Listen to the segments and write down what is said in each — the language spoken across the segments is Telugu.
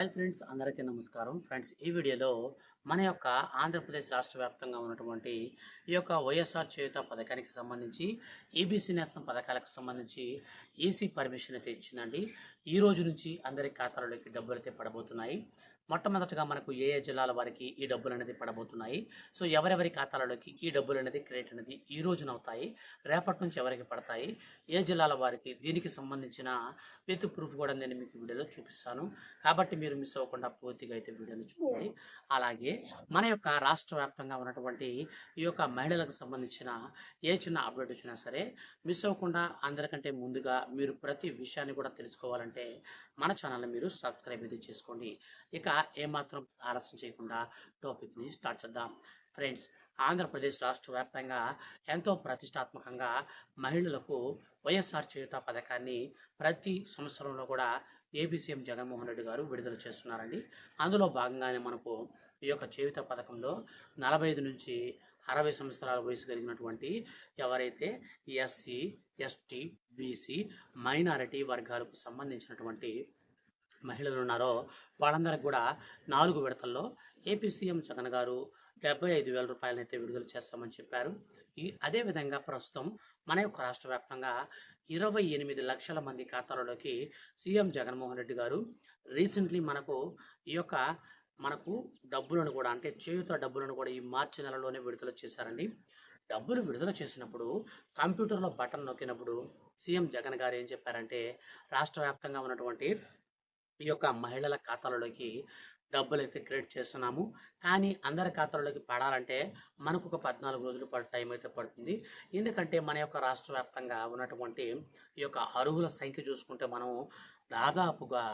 హాయ్ ఫ్రెండ్స్, అందరికీ నమస్కారం. ఫ్రెండ్స్, ఈ వీడియోలో మన యొక్క ఆంధ్రప్రదేశ్ రాష్ట్ర వ్యాప్తంగా ఉన్నటువంటి ఈ యొక్క వైఎస్ఆర్ చేయూత పథకానికి సంబంధించి ఈబీసీ నేస్తం పథకాలకు సంబంధించి ఈసీ పర్మిషన్ అయితే ఇచ్చిందండి. ఈ రోజు నుంచి అందరి ఖాతాలోకి డబ్బులు అయితే పడబోతున్నాయి. మొట్టమొదటిగా మనకు ఏ జిల్లాల వారికి ఈ డబ్బులు అనేది పడబోతున్నాయి. సో ఎవరెవరి ఖాతాలలోకి ఈ డబ్బులు అనేది క్రెడిట్ అనేది ఈ రోజున అవుతాయి, రేపటి నుంచి ఎవరికి పడతాయి, ఏ జిల్లాల వారికి, దీనికి సంబంధించిన విత్ ప్రూఫ్ కూడా నేను మీకు వీడియోలో చూపిస్తాను. కాబట్టి మీరు మిస్ అవ్వకుండా పూర్తిగా అయితే వీడియోని చూడండి. అలాగే మన యొక్క రాష్ట్ర వ్యాప్తంగా ఉన్నటువంటి ఈ యొక్క మహిళలకు సంబంధించిన ఏ చిన్న అప్డేట్ వచ్చినా సరే మిస్ అవ్వకుండా అందరికంటే ముందుగా మీరు ప్రతి విషయాన్ని కూడా తెలుసుకోవాలంటే మన ఛానల్ని మీరు సబ్స్క్రైబ్ అయితే చేసుకోండి. ఇక ఏమాత్రం ఆలస్యం చేయకుండా టాపిక్ని స్టార్ట్ చేద్దాం. ఫ్రెండ్స్, ఆంధ్రప్రదేశ్ రాష్ట్ర వ్యాప్తంగా ఎంతో ప్రతిష్టాత్మకంగా మహిళలకు వైఎస్ఆర్ చేయూత పథకాన్ని ప్రతి సంవత్సరంలో కూడా ఏపీ సీఎం జగన్మోహన్ రెడ్డి గారు విడుదల చేస్తున్నారండి. అందులో భాగంగానే మనకు ఈ యొక్క చేయూత పథకంలో 45 నుంచి 60 సంవత్సరాల వయసు కలిగినటువంటి ఎవరైతే ఎస్సీ, ఎస్టీ, బీసీ, మైనారిటీ వర్గాలకు సంబంధించినటువంటి మహిళలు ఉన్నారో వాళ్ళందరికీ కూడా 4 విడతల్లో ఏపీ సీఎం జగన్ గారు 75,000 రూపాయలనైతే విడుదల చేస్తామని చెప్పారు. అదేవిధంగా ప్రస్తుతం మన యొక్క రాష్ట్ర వ్యాప్తంగా 28 లక్షల మంది ఖాతాలలోకి సీఎం జగన్మోహన్ రెడ్డి గారు రీసెంట్లీ మనకు డబ్బులను కూడా, అంటే చేయూత డబ్బులను కూడా ఈ మార్చి నెలలోనే విడుదల చేశారండి. డబ్బులు విడుదల చేసినప్పుడు కంప్యూటర్లో బటన్ నొక్కినప్పుడు సీఎం జగన్ గారు ఏం చెప్పారంటే, రాష్ట్ర వ్యాప్తంగా ఉన్నటువంటి ఈ యొక్క మహిళల ఖాతాలలోకి డబ్బులు అయితే క్రెడిట్ చేస్తున్నాము, కానీ అందరి ఖాతాలలోకి పడాలంటే మనకు ఒక 14 రోజులు టైం అయితే పడుతుంది. ఎందుకంటే మన యొక్క రాష్ట్ర వ్యాప్తంగా ఉన్నటువంటి ఈ యొక్క అర్హుల సంఖ్య చూసుకుంటే మనం దాదాపుగా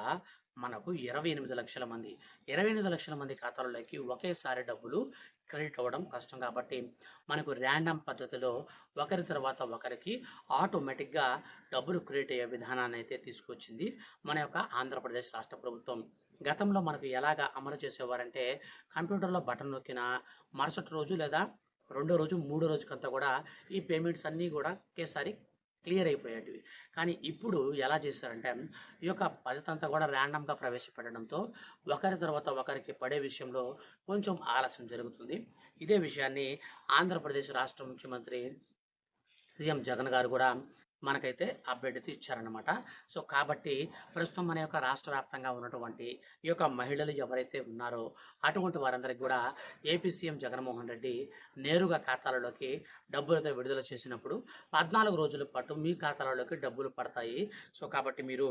మనకు 28 లక్షల మంది 28 లక్షల మంది ఖాతాలలోకి ఒకేసారి డబ్బులు క్రెడిట్ అవ్వడం కష్టం. కాబట్టి మనకు ర్యాండమ్ పద్ధతిలో ఒకరి తర్వాత ఒకరికి ఆటోమేటిక్గా డబ్బులు క్రెడిట్ అయ్యే విధానాన్ని అయితే తీసుకొచ్చింది మన యొక్క ఆంధ్రప్రదేశ్ రాష్ట్ర ప్రభుత్వం. గతంలో మనకు ఎలాగ అమలు చేసేవారంటే, కంప్యూటర్లో బటన్ నొక్కిన మరుసటి రోజు లేదా రెండో రోజు, మూడో రోజుకంతా కూడా ఈ పేమెంట్స్ అన్నీ కూడా ఒకేసారి క్లియర్ అయిపోయేటివి. కానీ ఇప్పుడు ఎలా చేశారంటే, ఈ యొక్క పద్ధతి అంతా కూడా ర్యాండమ్గా ప్రవేశపెట్టడంతో ఒకరి తర్వాత ఒకరికి పడే విషయంలో కొంచెం ఆలస్యం జరుగుతుంది. ఇదే విషయాన్ని ఆంధ్రప్రదేశ్ రాష్ట్ర ముఖ్యమంత్రి సీఎం జగన్ గారు కూడా మనకైతే అప్డేట్ అయితే ఇచ్చారనమాట. సో కాబట్టి ప్రస్తుతం మన యొక్క రాష్ట్ర వ్యాప్తంగా ఉన్నటువంటి ఈ యొక్క మహిళలు ఎవరైతే ఉన్నారో అటువంటి వారందరికీ కూడా ఏపీ సీఎం జగన్మోహన్ రెడ్డి నేరుగా ఖాతాలలోకి డబ్బులతో విడుదల చేసినప్పుడు 14 రోజుల పాటు మీ ఖాతాలలోకి డబ్బులు పడతాయి. సో కాబట్టి మీరు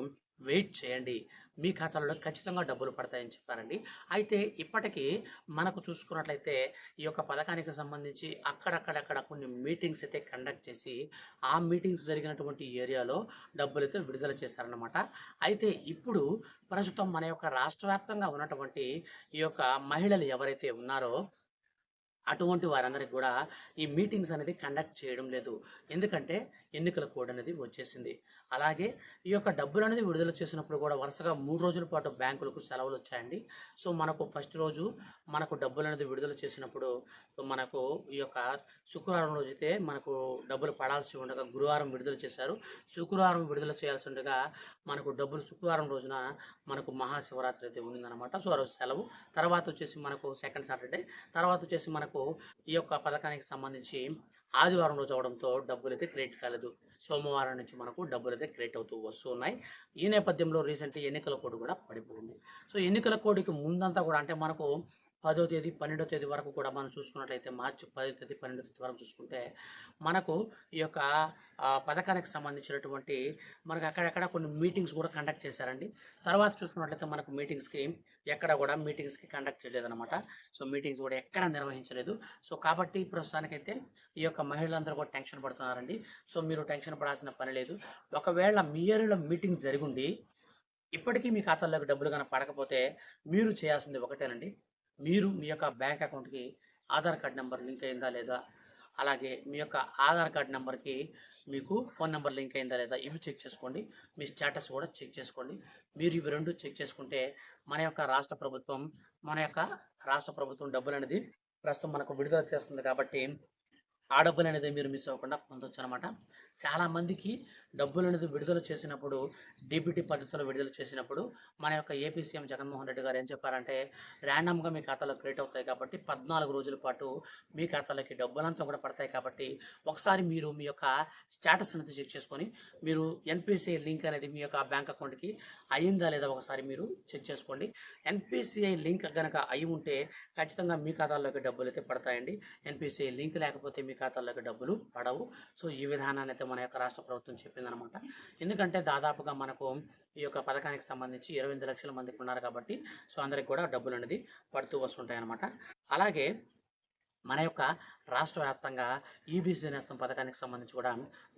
వెయిట్ చేయండి, మీ ఖాతాలలో ఖచ్చితంగా డబ్బులు పడతాయని చెప్పారండి. అయితే ఇప్పటికీ మనకు చూసుకున్నట్లయితే ఈ యొక్క పథకానికి సంబంధించి అక్కడక్కడక్కడ కొన్ని మీటింగ్స్ అయితే కండక్ట్ చేసి ఆ మీటింగ్స్ జరిగినటువంటి ఏరియాలో డబ్బులు అయితే విడుదల చేశారన్నమాట. అయితే ఇప్పుడు ప్రస్తుతం మన యొక్క రాష్ట్ర వ్యాప్తంగా ఉన్నటువంటి ఈ యొక్క మహిళలు ఎవరైతే ఉన్నారో అటువంటి వారందరికీ కూడా ఈ మీటింగ్స్ అనేది కండక్ట్ చేయడం లేదు. ఎందుకంటే ఎన్నికల కోడ్ అనేది వచ్చేసింది. అలాగే ఈ యొక్క డబ్బులు అనేది విడుదల చేసినప్పుడు కూడా వరుసగా 3 రోజుల పాటు బ్యాంకులకు సెలవులు వచ్చాయండి. సో మనకు ఫస్ట్ రోజు మనకు డబ్బులు అనేది విడుదల చేసినప్పుడు మనకు ఈ యొక్క శుక్రవారం రోజు అయితే మనకు డబ్బులు పడాల్సి ఉండగా గురువారం విడుదల చేశారు. శుక్రవారం విడుదల చేయాల్సి ఉండగా మనకు డబ్బులు శుక్రవారం రోజున మనకు మహాశివరాత్రి అయితే ఉండిందనమాట. సో ఆ రోజు సెలవు. తర్వాత వచ్చేసి మనకు సెకండ్ సాటర్డే, తర్వాత వచ్చేసి మనకు ఈ యొక్క పథకానికి సంబంధించి ఆదివారం రోజు అవడంతో డబ్బులు అయితే క్రెడిట్ కాలేదు. సోమవారం నుంచి మనకు డబ్బులు అయితే క్రెడిట్ అవుతూ వస్తున్నాయి. ఈ నేపథ్యంలో రీసెంట్లీ ఎన్నికల కోడ్ కూడా పడిపోయింది. సో ఎన్నికల కోడ్కి ముందంతా కూడా, అంటే మనకు 10వ తేదీ 12వ తేదీ వరకు కూడా మనం చూసుకున్నట్లయితే, మార్చి 10వ తేదీ 12వ తేదీ వరకు చూసుకుంటే మనకు ఈ యొక్క పథకానికి సంబంధించినటువంటి మనకు అక్కడక్కడ కొన్ని మీటింగ్స్ కూడా కండక్ట్ చేశారండి. తర్వాత చూసుకున్నట్లయితే మనకు ఎక్కడ కూడా మీటింగ్స్కి కండక్ట్ చేయలేదన్నమాట. సో మీటింగ్స్ కూడా ఎక్కడ నిర్వహించలేదు. సో కాబట్టి ప్రస్తుతానికైతే ఈ యొక్క మహిళలందరూ కూడా టెన్షన్ పడుతున్నారండి. సో మీరు టెన్షన్ పడాల్సిన పని లేదు. ఒకవేళ మీ ఏరియాలో మీటింగ్ జరిగుండి ఇప్పటికీ మీ ఖాతాల్లోకి డబ్బులు కనుక పడకపోతే మీరు చేయాల్సింది ఒకటేనండి. మీరు మీ యొక్క బ్యాంక్ అకౌంట్కి ఆధార్ కార్డ్ నెంబర్ లింక్ అయిందా లేదా, అలాగే మీ యొక్క ఆధార్ కార్డ్ నెంబర్కి మీకు ఫోన్ నెంబర్ లింక్ అయిందా లేదా, ఇవి చెక్ చేసుకోండి. మీ స్టేటస్ కూడా చెక్ చేసుకోండి. మీరు ఇవి రెండు చెక్ చేసుకుంటే మన యొక్క రాష్ట్ర ప్రభుత్వం డబ్బులు అనేది ప్రస్తుతం మనకు విడుదల చేస్తుంది. కాబట్టి ఆ డబ్బులనేది మీరు మిస్ అవ్వకుండా పొందొచ్చనమాట. చాలామందికి డబ్బులనేది విడుదల చేసినప్పుడు, డీబీటీ పద్ధతిలో విడుదల చేసినప్పుడు, మన యొక్క ఏపీ సీఎం జగన్మోహన్ రెడ్డి గారు ఏం చెప్పారంటే, ర్యాండమ్‌గా మీ ఖాతాలో క్రెడిట్ అవుతాయి కాబట్టి, 14 రోజుల పాటు మీ ఖాతాలోకి డబ్బులంతా కూడా పడతాయి కాబట్టి, ఒకసారి మీరు మీ యొక్క స్టేటస్ అనేది చెక్ చేసుకొని, మీరు ఎన్‌పీసీఐ లింక్ అనేది మీ యొక్క బ్యాంక్ అకౌంట్‌కి అయిందా లేదా ఒకసారి మీరు చెక్ చేసుకోండి. ఎన్‌పీసీఐ లింక్ గనక అయి ఉంటే, ఖచ్చితంగా మీ ఖాతాల్లోకి డబ్బులైతే పడతాయండి. ఎన్‌పీసీఐ లింక్ లేకపోతే మీ ఖాతాల్లోకి డబ్బులు పడవు. సో, ఈ విధానాన్ని అయితే మన యొక్క రాష్ట్ర ప్రభుత్వం చెప్పిందనమాట. ఎందుకంటే దాదాపుగా మనకు ఈ యొక్క పథకానికి సంబంధించి 28 లక్షల మందికి ఉన్నారు కాబట్టి, సో, అందరికి కూడా డబ్బులు అనేది పడుతూ వస్తుంటాయన్నమాట. అలాగే మన యొక్క రాష్ట్ర వ్యాప్తంగా ఈబీసీ నేస్తం పథకానికి సంబంధించి కూడా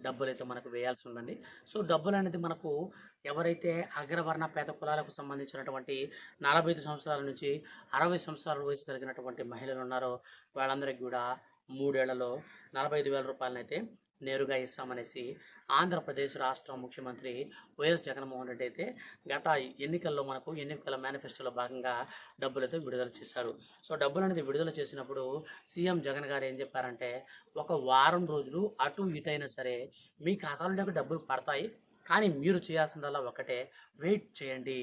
డబ్బులైతే మనకు వేయాల్సి ఉందండి. సో, డబ్బులు అనేది మనకు ఎవరైతే అగ్రవర్ణ పేద కులాలకు సంబంధించినటువంటి 45 సంవత్సరాల నుంచి 60 సంవత్సరాల వయసు కలిగినటువంటి మహిళలు ఉన్నారో వాళ్ళందరికీ కూడా 3 ఏళ్లలో 45,000 రూపాయలనైతే నేరుగా ఇస్తామనేసి ఆంధ్రప్రదేశ్ రాష్ట్ర ముఖ్యమంత్రి వైఎస్ జగన్మోహన్ రెడ్డి అయితే గత ఎన్నికల్లో మనకు ఎన్నికల మేనిఫెస్టోలో భాగంగా డబ్బులైతే విడుదల చేశారు. సో, డబ్బులు అనేది విడుదల చేసినప్పుడు సీఎం జగన్ గారు ఏం చెప్పారంటే, ఒక వారం రోజులు అటు ఇటు అయినా సరే మీ ఖాతాలోకి డబ్బులు పడతాయి. కానీ మీరు చేయాల్సిందల్లా ఒకటే, వెయిట్ చేయండి.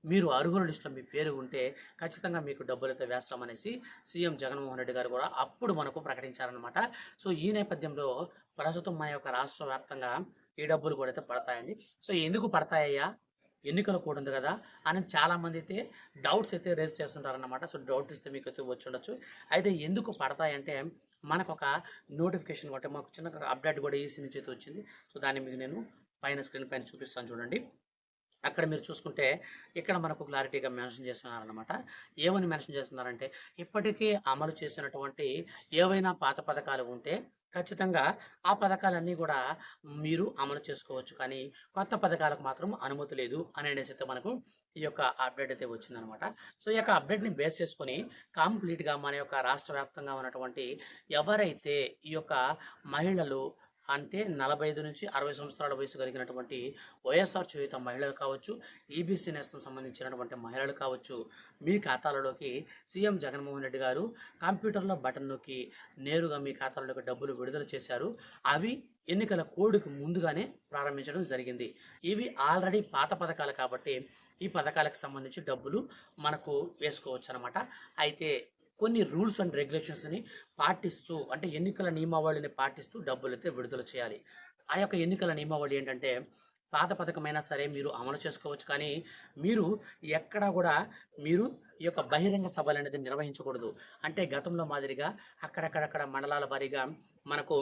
మీరు అర్హుల లిస్టులో మీ పేరు ఉంటే ఖచ్చితంగా మీకు డబ్బులైతే వేస్తామనేసి సీఎం జగన్మోహన్ రెడ్డి గారు కూడా అప్పుడు మనకు ప్రకటించారనమాట. సో, ఈ నేపథ్యంలో ప్రస్తుతం మన యొక్క రాష్ట్ర వ్యాప్తంగా ఈ డబ్బులు కూడా అయితే పడతాయండి. సో, ఎందుకు పడతాయ్యా? ఎన్నికల కోడ్ ఉంది కదా అని చాలామంది అయితే డౌట్స్ అయితే రేజ్ చేస్తుంటారన్నమాట. సో, డౌట్ ఇస్తే మీకు అయితే వచ్చి ఉండొచ్చు. అయితే ఎందుకు పడతాయంటే మనకు ఒక నోటిఫికేషన్ అంటే మాకు చిన్న అప్డేట్ కూడా ఈసీ నుంచి అయితే వచ్చింది. సో, దాన్ని మీకు నేను పైన స్క్రీన్ పైన చూపిస్తాను చూడండి. అక్కడ మీరు చూసుకుంటే ఇక్కడ మనకు క్లారిటీగా మెన్షన్ చేస్తున్నారనమాట. ఏమని మెన్షన్ చేస్తున్నారంటే, ఇప్పటికే అమలు చేసినటువంటి ఏవైనా పాత పథకాలు ఉంటే ఖచ్చితంగా ఆ పథకాలన్నీ కూడా మీరు అమలు చేసుకోవచ్చు. కానీ కొత్త పథకాలకు మాత్రం అనుమతి లేదు అనేసి అయితే మనకు ఈ యొక్క అప్డేట్ అయితే వచ్చిందనమాట. సో, ఈ యొక్క అప్డేట్‌ని బేస్ చేసుకొని కంప్లీట్‌గా మన యొక్క రాష్ట్ర వ్యాప్తంగా ఉన్నటువంటి ఎవరైతే ఈ యొక్క మహిళలు అంటే 45-60 సంవత్సరాల వయసు కలిగినటువంటి వైఎస్ఆర్ చేయూత మహిళలు కావచ్చు, ఈబీసీ నేస్తం సంబంధించినటువంటి మహిళలు కావచ్చు, మీ ఖాతాలలోకి సీఎం జగన్మోహన్ రెడ్డి గారు కంప్యూటర్లో బటన్ నొక్కి నేరుగా మీ ఖాతాలలోకి డబ్బులు విడుదల చేశారు. అవి ఎన్నికల కోడ్‌కి ముందుగానే ప్రారంభించడం జరిగింది. ఇవి ఆల్రెడీ పాత పథకాలు కాబట్టి ఈ పథకాలకు సంబంధించి డబ్బులు మనకు వేసుకోవచ్చనమాట. అయితే కొన్ని రూల్స్ అండ్ రెగ్యులేషన్స్‌ని పాటిస్తూ అంటే ఎన్నికల నియమావళిని పాటిస్తూ డబ్బులైతే విడుదల చేయాలి. ఆ యొక్క ఎన్నికల నియమావళి ఏంటంటే, పాత పథకమైనా సరే మీరు అమలు చేసుకోవచ్చు. కానీ మీరు ఎక్కడా గూడా మీరు ఈ యొక్క బహిరంగ సభలనేది నిర్వహించకూడదు. అంటే గతంలో మాదిరిగా అక్కడక్కడక్కడ మండలాల వారీగా మనకు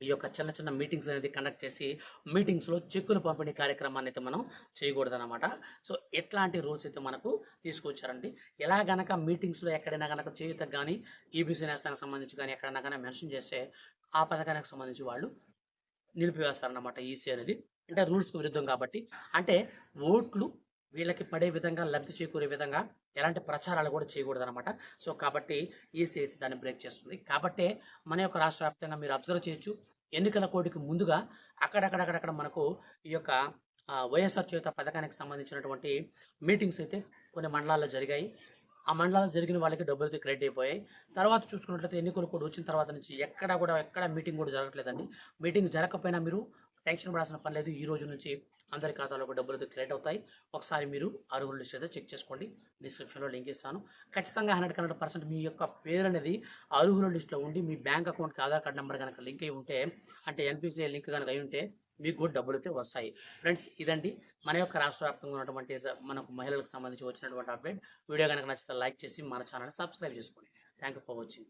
ఈ యొక్క చిన్న చిన్న మీటింగ్స్ అనేది కండక్ట్ చేసి మీటింగ్స్‌లో చెక్కుల పంపిణీ కార్యక్రమాన్ని అయితే మనం చేయకూడదనమాట. సో, ఇట్లాంటి రూల్స్ అయితే మనకు తీసుకొచ్చారండి. ఎలా గనక మీటింగ్స్‌లో ఎక్కడైనా గనక చేయూతకు గానీ, ఈబీసీ నేస్తానికి సంబంధించి గానీ ఎక్కడైనా గానీ మెన్షన్ చేస్తే ఆ పథకానికి సంబంధించి వాళ్ళు నిలిపివేస్తారనమాట ఈసీ అనేది. అంటే రూల్స్‌కి విరుద్ధం కాబట్టి. అంటే ఓట్లు వీళ్ళకి పడే విధంగా, లబ్ధి చేకూరే విధంగా ఎలాంటి ప్రచారాలు కూడా చేయకూడదనమాట. సో, కాబట్టి ఈసీ అయితే దాన్ని బ్రేక్ చేస్తుంది. కాబట్టే మన యొక్క రాష్ట్ర వ్యాప్తంగా మీరు అబ్జర్వ్ చేయొచ్చు. ఎన్నికల కోడ్‌కి ముందుగా అక్కడక్కడక్కడక్కడ మనకు ఈ యొక్క వైఎస్ఆర్ చేయూత పథకానికి సంబంధించినటువంటి మీటింగ్స్ అయితే కొన్ని మండలాల్లో జరిగాయి. ఆ మండలాల్లో జరిగిన వాళ్ళకి డబ్బులైతే క్రెడిట్ అయిపోయాయి. తర్వాత చూసుకున్నట్లయితే ఎన్నికల కోడ్ వచ్చిన తర్వాత నుంచి ఎక్కడ మీటింగ్ కూడా జరగట్లేదండి. మీటింగ్ జరగకపోయినా మీరు టెన్షన్ పడాల్సిన పని లేదు. ఈ రోజు నుంచి అందరి ఖాతాలోకి డబ్బులైతే క్రెడిట్ అవుతాయి. ఒకసారి మీరు అర్హుల లిస్ట్ అయితే చెక్ చేసుకోండి. డిస్క్రిప్షన్‌లో లింక్ ఇస్తాను. ఖచ్చితంగా 100% మీ యొక్క పేరనేది అర్హుల లిస్ట్‌లో ఉండి మీ బ్యాంక్ అకౌంట్‌కి ఆధార్ కార్డ్ నంబర్ గనక లింక్ అయ్యి ఉంటే అంటే ఎన్‌పీసీఐ లింక్ గనక అయ్యి ఉంటే మీకు కూడా డబ్బులైతే వస్తాయి. ఫ్రెండ్స్ ఇదండి మన యొక్క రాష్ట్ర వ్యాప్తంగా ఉన్నటువంటి మనకు మహిళలకు సంబంధించి వచ్చినటువంటి అప్డేట్. వీడియో గనక నచ్చితే లైక్ చేసి మన ఛానల్‌ని సబ్స్క్రైబ్ చేసుకోండి. Thank you for watching.